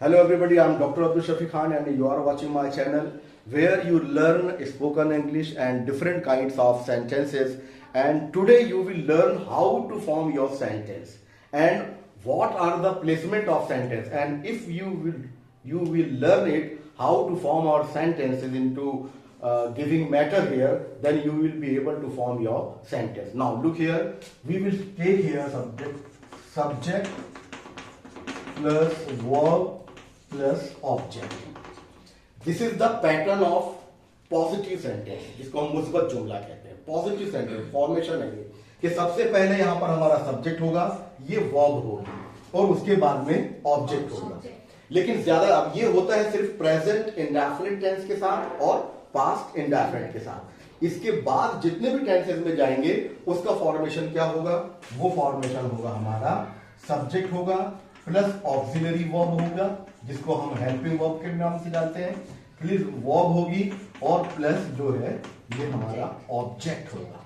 Hello everybody, I'm Dr. Abdul Shafi Khan and you are watching my channel where you learn spoken English and different kinds of sentences, and today you will learn how to form your sentence and what are the placement of sentence, and if you will learn it how to form our sentences into giving matter here, then you will be able to form your sentence. Now look here, we will take here subject plus verb plus object. This is the pattern of positive sentence, जिसको हम मुस्बत जुमला कहते हैं. Positive sentence formation है ये कि सबसे पहले यहां पर हमारा सब्जेक्ट होगा, ये वर्ब होगी और उसके बाद में ऑब्जेक्ट होगा. लेकिन ज्यादा अब ये होता है सिर्फ प्रेजेंट इंडेफिनिट टेंस के साथ और पास्ट इंडेफिनिट के साथ. इसके बाद जितने भी टेंसेस में जाएंगे उसका फॉर्मेशन क्या होगा? वो फॉर्मेशन होगा हमारा सब्जेक्ट होगा प्लस ऑक्सिलरी वर्ब होगा, जिसको हम हेल्पिंग वर्ब के नाम से जानते हैं. प्लस वर्ब होगी और प्लस जो है ये हमारा ऑब्जेक्ट होगा.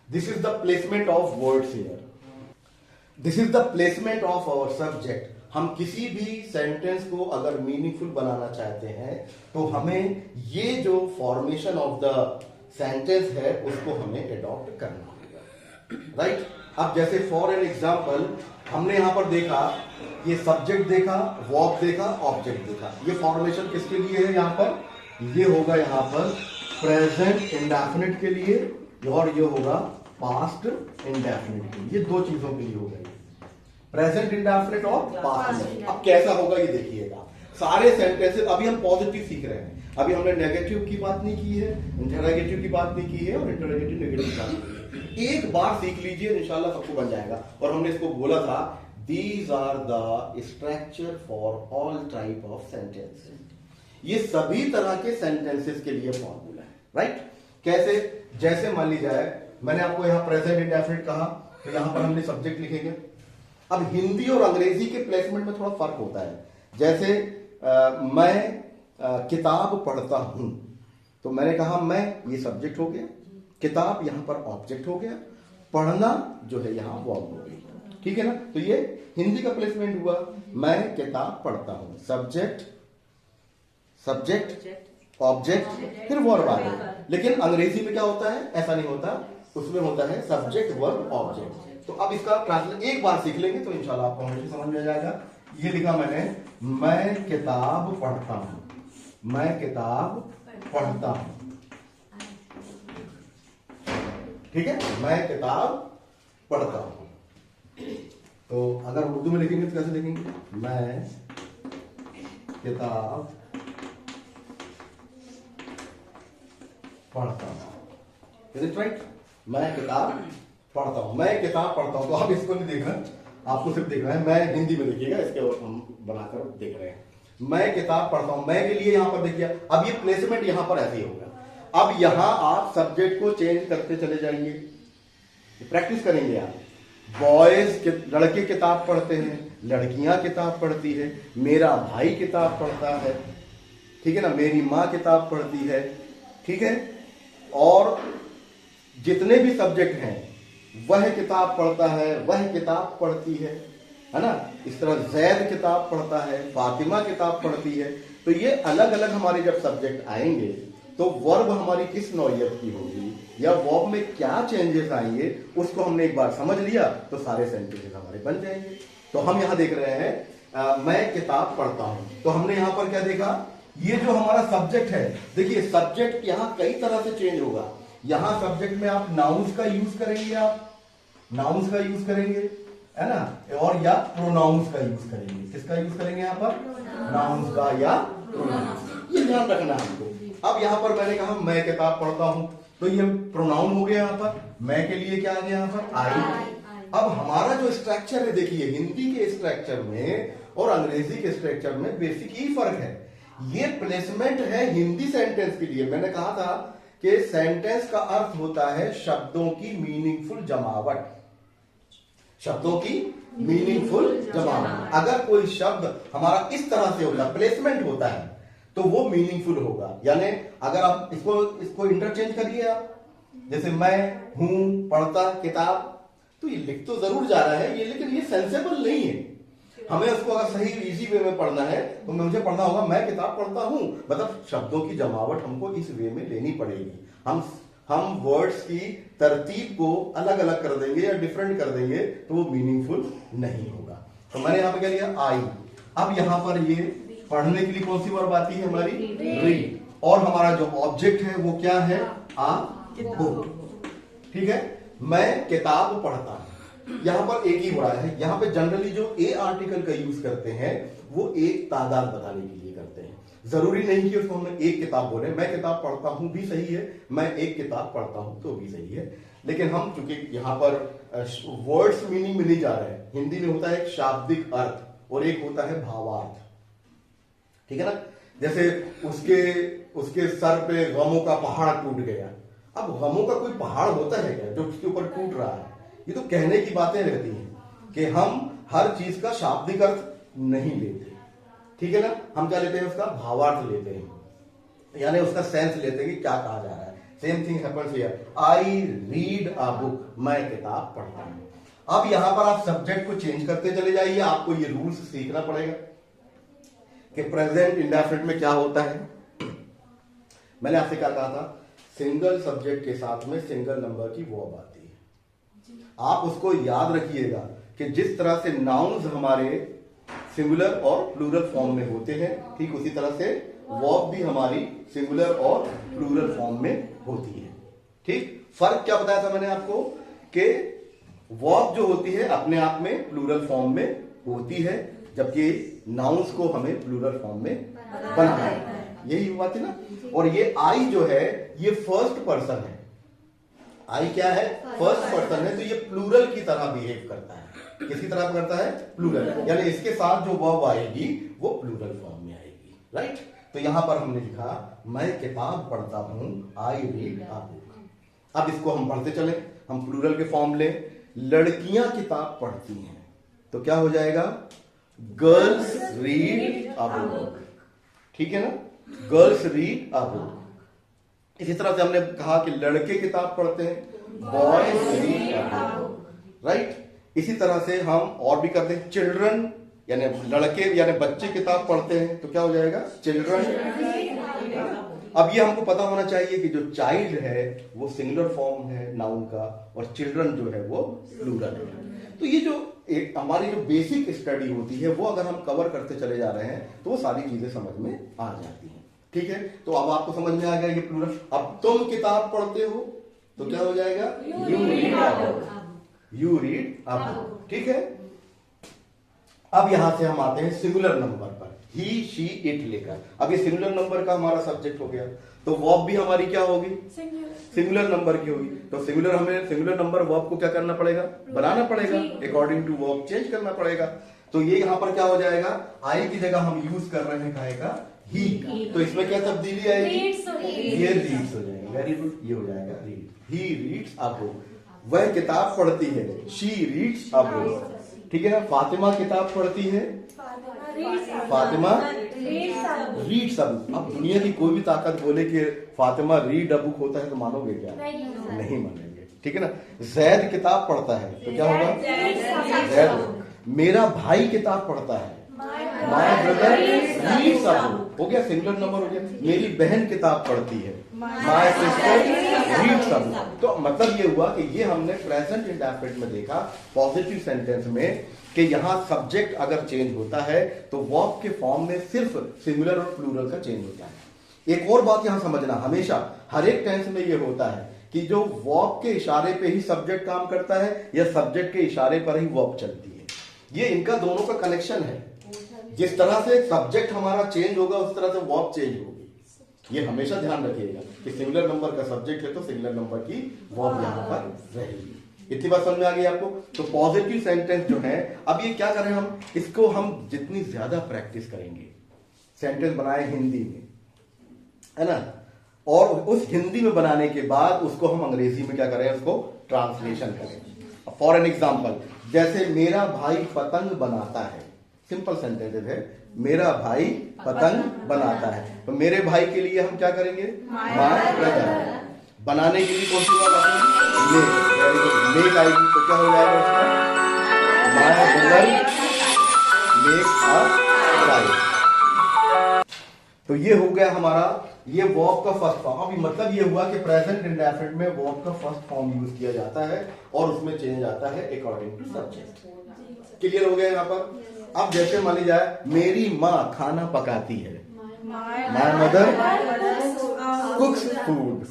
This is the placement of words here. This is the placement of our subject. हम किसी भी सेंटेंस को अगर मीनिंगफुल बनाना चाहते हैं तो हमें ये जो फॉर्मेशन ऑफ द सेंटेंस है उसको हमें एडॉप्ट करना होगा, राइट? अब जैसे फॉर एन एग्जाम्पल हमने यहां पर देखा, ये सब्जेक्ट देखा, वर्ब देखा, ऑब्जेक्ट देखा. ये फॉर्मेशन किसके लिए है? यहां पर ये होगा यहां पर प्रेजेंट इंडेफिनिट के लिए और ये होगा पास्ट इंडेफिनिट के लिए. ये दो चीजों के लिए होगा, प्रेजेंट इंडेफिनिट और पास्ट. अब कैसा होगा ये देखिएगा. सारे सेंटेंसेस अभी हम पॉजिटिव सीख रहे हैं. अभी हमने नेगेटिव की बात नहीं की है, इंटरोगेटिव की बात नहीं की है और इंटरोगेटिव नेगेटिव की बात नहीं की है. एक बार सीख लीजिए, इंशाल्लाह सबको बन जाएगा. और हमने इसको बोला था, these are the structure for all type of sentences. ये सभी तरह के सेंटेंसेस के लिए फॉर्मूला है, राइट? कैसे? जैसे मान लीजिए मैंने आपको यहां प्रेजेंट इंडेफिनिट कहा तो यहां पर हमने सब्जेक्ट लिखेंगे. अब हिंदी और अंग्रेजी के प्लेसमेंट में थोड़ा फर्क होता है. जैसे मैं किताब पढ़ता हूं तो मैंने कहा मैं, ये सब्जेक्ट हो गया, किताब यहां पर ऑब्जेक्ट हो गया, पढ़ना जो है यहां वर्ब हो गई. ठीक है ना? तो ये हिंदी का प्लेसमेंट हुआ, मैं किताब पढ़ता हूं, सब्जेक्ट सब्जेक्ट ऑब्जेक्ट फिर वर्ब आ गया. लेकिन अंग्रेजी में क्या होता है? ऐसा नहीं होता, उसमें होता है सब्जेक्ट वर्ब ऑब्जेक्ट. तो अब इसका ट्रांसलेट एक बार सीख लेंगे तो इंशाल्लाह आपको हमेशा समझ में आ जाएगा. ये लिखा मैंने, मैं किताब पढ़ता हूं, मैं किताब पढ़ता हूं. ठीक है, मैं किताब पढ़ता हूं. तो अगर उर्दू में लिखेंगे तो कैसे लिखेंगे? मैं किताब पढ़ता हूं. Is it right? मैं किताब पढ़ता हूं, मैं किताब पढ़ता हूं. तो आप इसको नहीं देखना, आपको सिर्फ देखना है. मैं हिंदी में देखिएगा, इसके हम बनाकर देख रहे हैं. मैं किताब पढ़ता हूं, मैं के लिए यहां पर देखिए. अब ये प्लेसमेंट यहां पर ऐसे ही होगा. अब यहां आप सब्जेक्ट को चेंज करते चले जाएंगे, प्रैक्टिस करेंगे आप. बॉयज लड़के किताब पढ़ते हैं, लड़कियां किताब पढ़ती है, मेरा भाई किताब पढ़ता है, ठीक है ना, मेरी माँ किताब पढ़ती है. ठीक है, और जितने भी सब्जेक्ट हैं वह किताब पढ़ता है, वह किताब पढ़ती है ना. इस तरह जैद किताब पढ़ता है, फातिमा किताब पढ़ती है. तो ये अलग अलग हमारे जब सब्जेक्ट आएंगे तो वर्ब हमारी किस नौइयत की होगी या वर्ब में क्या चेंजेस आएंगे उसको हमने एक बार समझ लिया तो सारे सेंटेंसेस हमारे बन जाएंगे. तो हम यहां देख रहे हैं मैं किताब पढ़ता हूं. तो हमने यहां पर क्या देखा? ये जो हमारा सब्जेक्ट है, देखिए सब्जेक्ट यहां कई तरह से चेंज होगा. यहां सब्जेक्ट में आप नाउन्स का यूज करेंगे, आप नाउन्स का यूज करेंगे, है ना, और या प्रोनाउंस का यूज करेंगे. किसका यूज करेंगे यहां पर? नाउन्स का या प्रोनाउंस. ये ध्यान रखना हमको. अब यहां पर मैंने कहा मैं किताब पढ़ता हूं तो ये प्रोनाउन हो गया. यहां पर मैं के लिए क्या आ गया? यहां पर आई. अब हमारा जो स्ट्रक्चर है, देखिए हिंदी के स्ट्रक्चर में और अंग्रेजी के स्ट्रक्चर में बेसिक ही फर्क है. ये प्लेसमेंट है हिंदी सेंटेंस के लिए. मैंने कहा था कि सेंटेंस का अर्थ होता है शब्दों की मीनिंगफुल जमावट, शब्दों की मीनिंगफुल जमावट. अगर कोई शब्द हमारा इस तरह से होगा, प्लेसमेंट होता है, तो वो मीनिंगफुल होगा. यानी अगर आप इसको इंटरचेंज करिए आप, जैसे मैं हूं पढ़ता किताब, तो ये लिख तो जरूर जा रहा है ये, लेकिन ये सेंसेबल नहीं है. हमें उसको अगर सही इजी वे में पढ़ना है तो मुझे पढ़ना होगा मैं किताब पढ़ता हूं, मतलब शब्दों की जमावट हमको इस वे में लेनी पड़ेगी। हम वर्ड्स की तरतीब को अलग अलग कर देंगे या डिफरेंट कर देंगे तो वो मीनिंगफुल नहीं होगा। तो मैंने यहां पे क्या लिया, आई। अब यहां पर ये पढ़ने के लिए कौन सी वर्ब आती है हमारी, रीड। और हमारा जो ऑब्जेक्ट है वो क्या है, आ बुक। ठीक है, मैं किताब पढ़ता हूं। यहां पर एक ही वर्ड है। यहां पे जनरली जो ए आर्टिकल का यूज करते हैं वो एक तादाद बताने के लिए करते हैं। जरूरी नहीं कि उसको हम एक किताब बोले। मैं किताब पढ़ता हूं भी सही है, मैं एक किताब पढ़ता हूं तो भी सही है। लेकिन हम चूंकि यहां पर वर्ड्स मीनिंग में नहीं जा रहे हैं, हिंदी में होता है एक शाब्दिक अर्थ और एक होता है भावार्थ। ठीक है ना, जैसे उसके सर पे गमों का पहाड़ टूट गया। अब गमों का कोई पहाड़ होता है क्या जो उसके ऊपर टूट रहा है? ये तो कहने की बातें रहती हैं कि हम हर चीज का शाब्दिक अर्थ नहीं लेते। ठीक है ना, हम क्या लेते हैं, उसका भावार्थ लेते हैं, यानी उसका सेंस लेते हैं कि क्या कहा जा रहा है। Same thing happens here, I read a book, मैं किताब पढ़ता हूं। अब यहां पर आप सब्जेक्ट को चेंज करते चले जाइए। आपको ये रूल्स सीखना पड़ेगा कि प्रेजेंट इंडेफिनिट में क्या होता है। मैंने आपसे क्या कहा था, सिंगल सब्जेक्ट के साथ में सिंगल नंबर की वर्ब आती है। आप उसको याद रखिएगा कि जिस तरह से नाउन्स हमारे सिंगुलर और प्लूरल फॉर्म में होते हैं, ठीक उसी तरह से वर्ब भी हमारी सिंगुलर और प्लूरल फॉर्म में होती है। ठीक, फर्क क्या बताया था मैंने आपको कि वर्ब जो होती है अपने आप में प्लूरल फॉर्म में होती है, जबकि नाउन्स को हमें प्लूरल फॉर्म में बनाना है। यही बात है ना। और ये आई जो है ये फर्स्ट पर्सन है। आई क्या है, फर्स्ट पर्सन है, तो ये प्लूरल की तरह बिहेव करता है। किसकी तरह करता है, प्लूरल, यानी इसके साथ जो वर्ब आएगी वो प्लूरल फॉर्म में आएगी। राइट, तो यहां पर हमने लिखा मैं किताब पढ़ता हूं, आई रीड अ बुक। अब इसको हम पढ़ते चले, हम प्लूरल के फॉर्म ले। लड़कियां किताब पढ़ती हैं तो क्या हो जाएगा, गर्ल्स रीड अ बुक। ठीक है ना, गर्ल्स रीड अ बुक। इसी तरह से हमने कहा कि लड़के किताब पढ़ते हैं, boys read a book. Right, इसी तरह से हम और भी करते हैं, चिल्ड्रन यानी लड़के यानी बच्चे किताब पढ़ते हैं तो क्या हो जाएगा, चिल्ड्रन। अब ये हमको पता होना चाहिए कि जो चाइल्ड है वो सिंगुलर फॉर्म है नाउन का और चिल्ड्रन जो है वो प्लूरल है। तो ये जो एक हमारी जो बेसिक स्टडी होती है वो अगर हम कवर करते चले जा रहे हैं तो वो सारी चीजें समझ में आ जाती हैं। ठीक है, तो अब आपको समझ में आ गया ये प्लूरल। अब तुम किताब पढ़ते हो तो क्या हो जाएगा, you read a book, you read a book. ठीक है, अब यहां से हम आते हैं सिंगुलर नंबर पर, ही शी इट लेकर। अब ये सिंगुलर नंबर का हमारा सब्जेक्ट हो गया, तो वर्ब भी हमारी क्या होगी, सिंगुलर नंबर की होगी। तो हमें सिंगुलर नंबर वर्ब को क्या करना पड़ेगा, बनाना पड़ेगा, अकॉर्डिंग टू वर्ब चेंज करना पड़ेगा। तो ये यहां पर क्या हो जाएगा, आई की जगह हम यूज कर रहे हैं खाएगा ही, तो इसमें क्या तब्दीली आएगी, ये रीड्स हो जाएगा। वेरी गुड, ये हो जाएगा read. He reads a book, वह किताब पढ़ती है, शी रीड्स अ बुक। ठीक है ना, फातिमा किताब पढ़ती है, फातिमा रीड्स अ बुक। अब दुनिया की कोई भी ताकत बोले कि फातिमा रीड अ बुक होता है तो मानोगे क्या, नहीं मानेंगे। ठीक है ना, जैद किताब पढ़ता है तो क्या होगा, जैद। मेरा भाई किताब पढ़ता है, my brother reads a book, हो गया सिंगुलर नंबर हो गया। मेरी बहन किताब पढ़ती है, my sister reads a book. तो मतलब ये हुआ कि ये हमने प्रेजेंट इंडेफिनिट में देखा पॉजिटिव सेंटेंस में कि यहां सब्जेक्ट अगर चेंज होता है तो वर्ब के फॉर्म में सिर्फ सिंगुलर और प्लूरल का चेंज होता है। एक और बात यहां समझना, हमेशा हर एक टेंस में ये होता है कि जो वर्ब के इशारे पे ही सब्जेक्ट काम करता है या सब्जेक्ट के इशारे पर ही वर्ब चलती है। ये इनका दोनों का कनेक्शन है। जिस तरह से सब्जेक्ट हमारा चेंज होगा उस तरह से वर्ब चेंज होगी। ये हमेशा ध्यान रखिएगा कि सिंगुलर नंबर का सब्जेक्ट है तो सिंगुलर नंबर की वर्ब यहां पर रहेगी। इतनी बात समझ में आ गई आपको। तो पॉजिटिव सेंटेंस जो है, अब ये क्या करें हम, इसको हम जितनी ज्यादा प्रैक्टिस करेंगे, सेंटेंस बनाए हिंदी में, है ना, और उस हिंदी में बनाने के बाद उसको हम अंग्रेजी में क्या करें, उसको ट्रांसलेशन करें। फॉर एन एग्जाम्पल, जैसे मेरा भाई पतंग बनाता है, सिंपल सेंटेंस है, मेरा भाई पतंग बनाता है। तो मेरे भाई के लिए हम क्या करेंगे, माय ब्रदर। बनाने के लिए कौन सी बात आएगी, मेक आएगी। तो क्या हो जाएगा उसका, my brother make a fry. तो ये हो गया हमारा ये वर्ब का फर्स्ट फॉर्म। अभी मतलब ये हुआ कि प्रेजेंट इंडेफिनिट में वर्ब का फर्स्ट फॉर्म यूज किया जाता है और उसमें चेंज आता है अकॉर्डिंग टू सब्जेक्ट। क्लियर हो गया यहाँ पर। अब जैसे मान ली जाए मेरी माँ खाना पकाती है, my mother कुक्स food.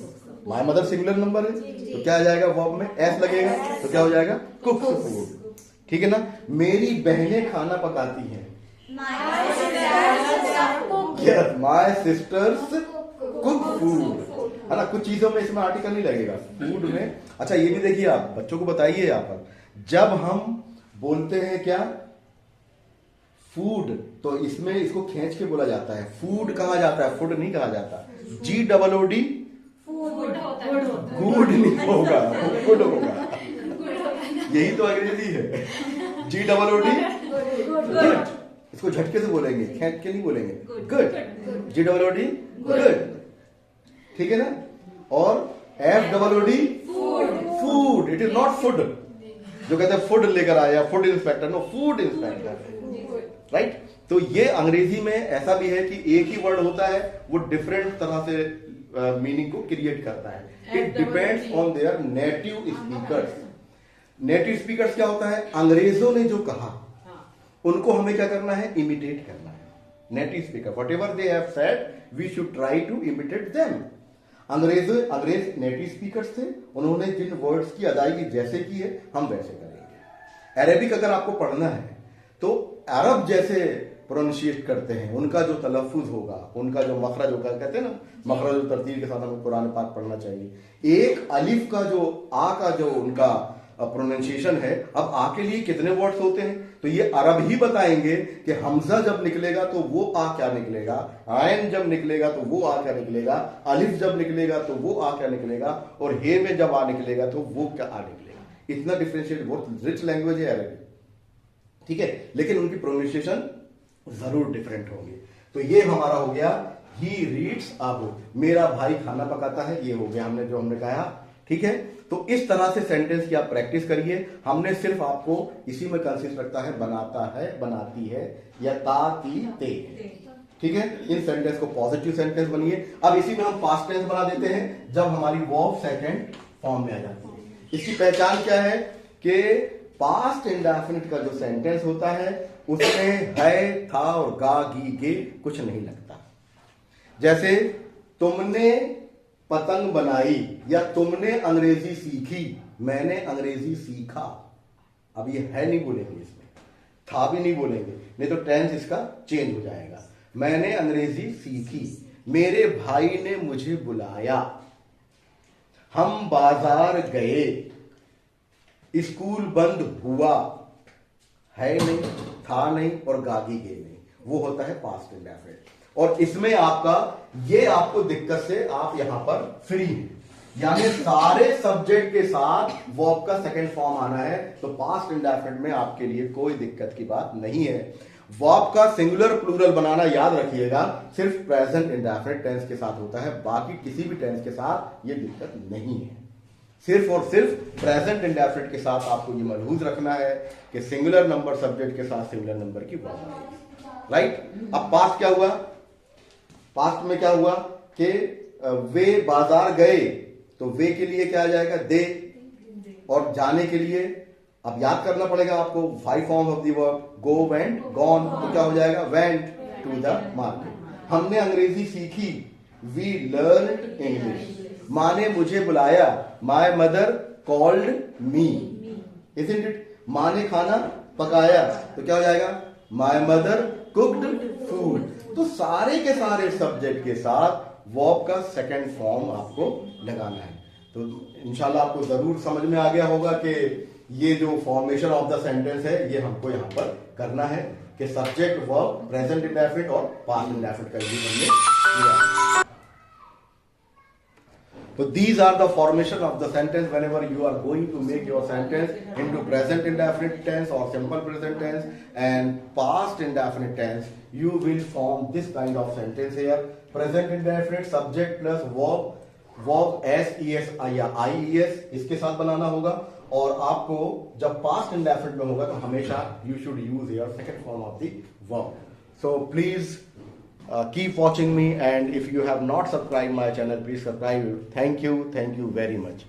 My mother singular number है तो क्या आ जाएगा वर्ब में एस लगेगा तो क्या हो जाएगा कुक्स फूड। ठीक है ना। मेरी बहनें खाना पकाती हैं, yes my sister's cook food, है ना। कुछ चीजों में इसमें आर्टिकल नहीं लगेगा, फूड में। अच्छा ये भी देखिए आप बच्चों को बताइए यहाँ पर, जब हम बोलते हैं क्या फूड तो इसमें इसको खींच के बोला जाता है, फूड कहा जाता है, फूड नहीं कहा जाता। GOOD गुड नहीं होगा, गुड होगा। यही तो अंग्रेजी है। GOOD गुड, इसको झटके से बोलेंगे, खींच के नहीं बोलेंगे। गुड, GOOD गुड, ठीक है ना। और FOOD food, it is not food. जो कहते हैं फूड लेकर आया, food inspector, no food inspector, right. तो ये अंग्रेजी में ऐसा भी है कि एक ही वर्ड होता है, वो डिफरेंट तरह से मीनिंग को क्रिएट करता है। It depends on their native speakers. Native speakers क्या होता है, अंग्रेजों ने जो कहा उनको हमें क्या करना है, इमिटेट करना है। Native speaker whatever they have said we should try to imitate them. अंग्रेज नेटिव स्पीकर्स थे, उन्होंने जिन वर्ड्स की अदायगी जैसे की है हम वैसे करेंगे। अरेबिक अगर आपको पढ़ना है तो अरब जैसे प्रोनाउंशिएट करते हैं, उनका जो तलफ्फुज होगा, उनका जो मखरज होगा, कहते हैं ना मखरज और तरतीब के साथ हमें कुरान पाक पढ़ना चाहिए। एक अलिफ का जो आ का जो उनका प्रोनाउंसिएशन है, अब आ के लिए कितने वर्ड्स होते हैं तो ये अरब ही बताएंगे कि हमजा जब निकलेगा तो वो आ क्या निकलेगा, आयन जब निकलेगा तो वो आ क्या निकलेगा, अलिफ जब निकलेगा तो वो आ क्या निकलेगा, और हे में जब आ निकलेगा तो वो क्या आ निकलेगा। इतना डिफरेंशिएट, बहुत रिच लैंग्वेज है अरबी, ठीक है, लेकिन उनकी प्रोनाउंसिएशन जरूर डिफरेंट होंगे। तो ये हमारा हो गया ही रीड्स अ बुक, मेरा भाई खाना पकाता है, ये हो गया हमने जो हमने कहा, ठीक है। तो इस तरह से सेंटेंस की आप प्रैक्टिस करिए। हमने सिर्फ आपको इसी में कंसिस्ट रखता है बनाता है, बनाती है या ता ती ते, ठीक है। इन सेंटेंस को पॉजिटिव सेंटेंस बनिए। अब इसी में हम पास्ट टेंस बना देते हैं जब हमारी वर्ब सेकंड फॉर्म में आ जाती है। इसकी पहचान क्या है कि पास्ट इंडेफिनिट का जो सेंटेंस होता है उसमें है, था और गा गी गे कुछ नहीं लगता। जैसे तुमने पतंग बनाई या तुमने अंग्रेजी सीखी, मैंने अंग्रेजी सीखा। अब ये है नहीं बोलेंगे, इसमें था भी नहीं बोलेंगे, नहीं तो टेंस इसका चेंज हो जाएगा। मैंने अंग्रेजी सीखी, मेरे भाई ने मुझे बुलाया, हम बाजार गए, स्कूल बंद हुआ, है नहीं, था नहीं और गागी गए नहीं, वो होता है पास्ट इंडेफिनिट। और इसमें आपका ये आपको दिक्कत से आप यहां पर फ्री हैं, यानी सारे सब्जेक्ट के साथ वर्ब का सेकंड फॉर्म आना है, तो पास्ट इंडेफिनिट में आपके लिए कोई दिक्कत की बात नहीं है। वर्ब का सिंगुलर प्लूरल बनाना याद रखिएगा, सिर्फ प्रेजेंट इंडेफिनिट टेंस के साथ होता है, बाकी किसी भी टेंस के साथ ये दिक्कत नहीं है। सिर्फ और सिर्फ प्रेजेंट इंडेफिनिट के साथ आपको ये मलहूज रखना है कि सिंगुलर नंबर सब्जेक्ट के साथ सिंगुलर नंबर की वर्ब आएगी, राइट। अब पास्ट क्या हुआ, पास्ट में क्या हुआ कि वे बाजार गए, तो वे के लिए क्या आ जाएगा, दे, और जाने के लिए अब याद करना पड़ेगा आपको 5 form of the verb, go, went, gone, तो क्या हो जाएगा, वेंट टू द मार्केट। हमने अंग्रेजी सीखी, वी लर्नड इंग्लिश। माँ ने मुझे बुलाया, my mother called me, isn't it. माँ ने खाना पकाया, तो क्या हो जाएगा, माय मदर कुक्ड फूड। तो सारे के सारे सब्जेक्ट के साथ वर्ब का सेकंड फॉर्म आपको लगाना है। तो इंशाल्लाह आपको जरूर समझ में आ गया होगा कि ये जो फॉर्मेशन ऑफ द सेंटेंस है ये हमको यहां पर करना है कि सब्जेक्ट, वर्ब, प्रेजेंट इंडेफिनिट और पास्ट इंडेफिनिट का यूज हमने किया। So these are the formation of the sentence whenever you are going to make your sentence into present indefinite tense or simple present tense and past indefinite tense. You will form this kind of sentence here. Present indefinite subject plus verb, verb s, es या i, es इसके साथ बनाना होगा, और आपको जब past indefinite में होगा तो हमेशा you should use your second form of the verb. So please keep watching me, and if you have not subscribed my channel, please subscribe. Thank you very much.